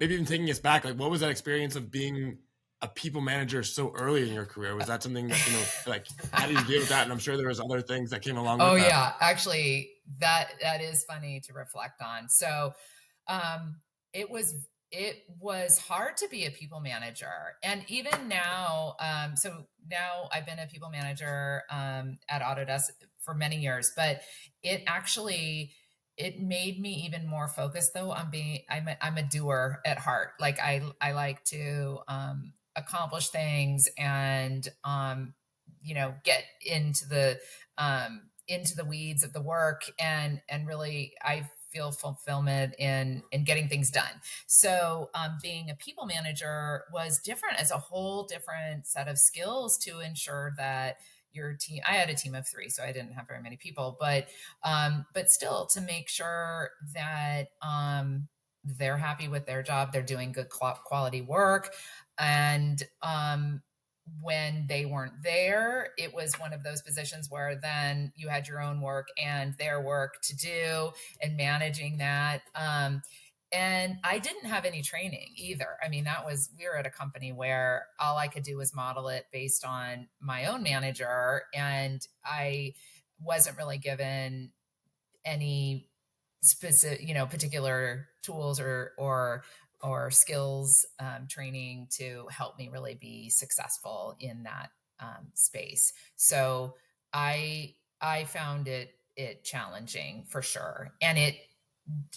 maybe even taking us back, like what was that experience of being a people manager so early in your career? Was that something that, like how did you deal with that? And I'm sure there was other things that came along Oh with that. yeah, actually, that is funny to reflect on. So, um, it was hard to be a people manager, and even now, so now I've been a people manager at Autodesk for many years, but it actually it made me even more focused though on being I'm a doer at heart. Like I like to accomplish things and get into the weeds of the work, and really I feel fulfillment in getting things done. So being a people manager was different, as a whole different set of skills to ensure that your team, I had a team of three, so I didn't have very many people, but still to make sure that they're happy with their job, they're doing good quality work. And when they weren't there, it was one of those positions where then you had your own work and their work to do, and managing that. And I didn't have any training either. I mean, we were at a company where all I could do was model it based on my own manager. And I wasn't really given any specific, particular tools or skills training to help me really be successful in that space. So I found it challenging for sure. And it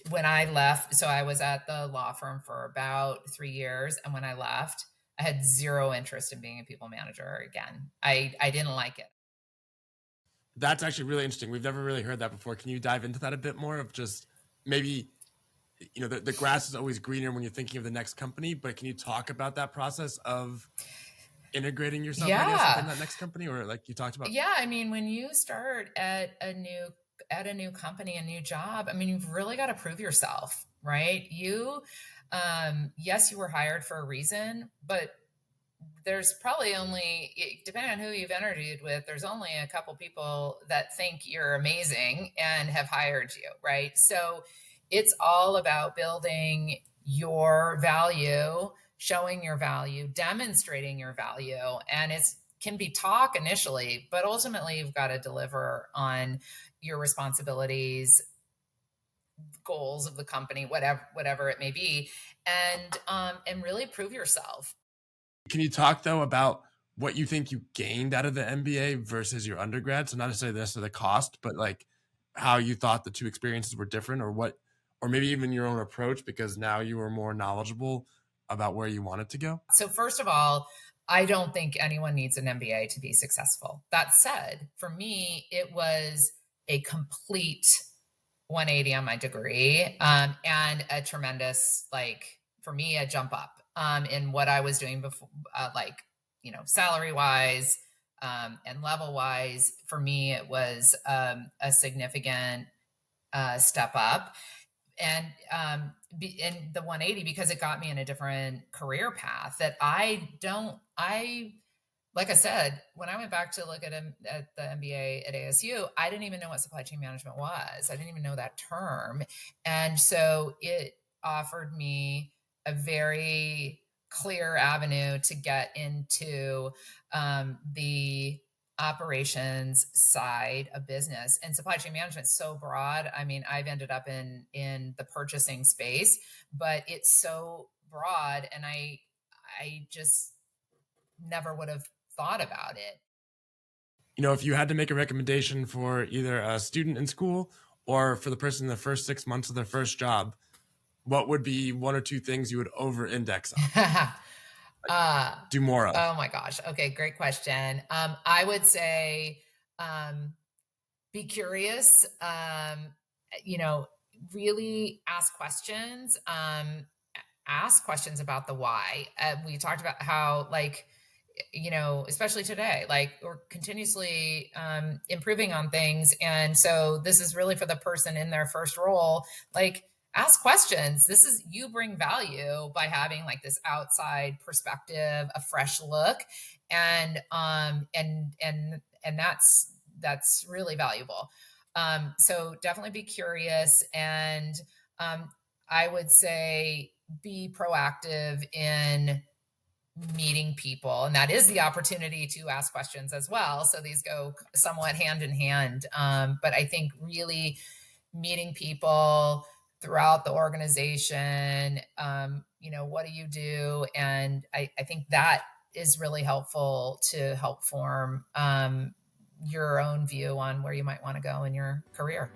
when I left, so I was at the law firm for about 3 years, and when I left, I had zero interest in being a people manager again. I didn't like it. That's actually really interesting. We've never really heard that before. Can you dive into that a bit more of just maybe, the grass is always greener when you're thinking of the next company, but can you talk about that process of integrating yourself, I guess, within Yeah. that next company, or like you talked about? Yeah, I mean, when you start at a new company, a new job, I mean, you've really got to prove yourself, right? Yes, you were hired for a reason, but there's probably only, depending on who you've interviewed with, there's only a couple people that think you're amazing and have hired you, right? So it's all about building your value, showing your value, demonstrating your value. And it's can be talk initially, but ultimately you've got to deliver on your responsibilities, goals of the company, whatever it may be, and really prove yourself. Can you talk though about what you think you gained out of the MBA versus your undergrad? So not necessarily this or the cost, but like how you thought the two experiences were different, or what, or maybe even your own approach because now you were more knowledgeable about where you wanted to go. So, first of all, I don't think anyone needs an MBA to be successful. That said, for me, it was a complete 180 on my degree, and a tremendous, like, for me, a jump up in what I was doing before, like, salary wise and level wise. For me, it was a significant step up, and the 180, because it got me in a different career path that I like I said, when I went back to look at the MBA at ASU, I didn't even know what supply chain management was. I didn't even know that term. And so it offered me a very clear avenue to get into the operations side of business. And supply chain management is so broad. I mean, I've ended up in the purchasing space, but it's so broad, and I just never would have thought about it. If you had to make a recommendation for either a student in school or for the person in the first 6 months of their first job, what would be one or two things you would over index on, uh, do more of? oh my gosh. Okay, great question. I would say be curious. You know, really ask questions. Ask questions about the why. We talked about how, like, especially today, like we're continuously improving on things. And so this is really for the person in their first role. Like, ask questions. This is, you bring value by having like this outside perspective, a fresh look, and that's really valuable. So definitely be curious. And I would say be proactive in meeting people, and that is the opportunity to ask questions as well, so these go somewhat hand in hand. But I think really meeting people throughout the organization, what do you do, and I think that is really helpful to help form your own view on where you might want to go in your career.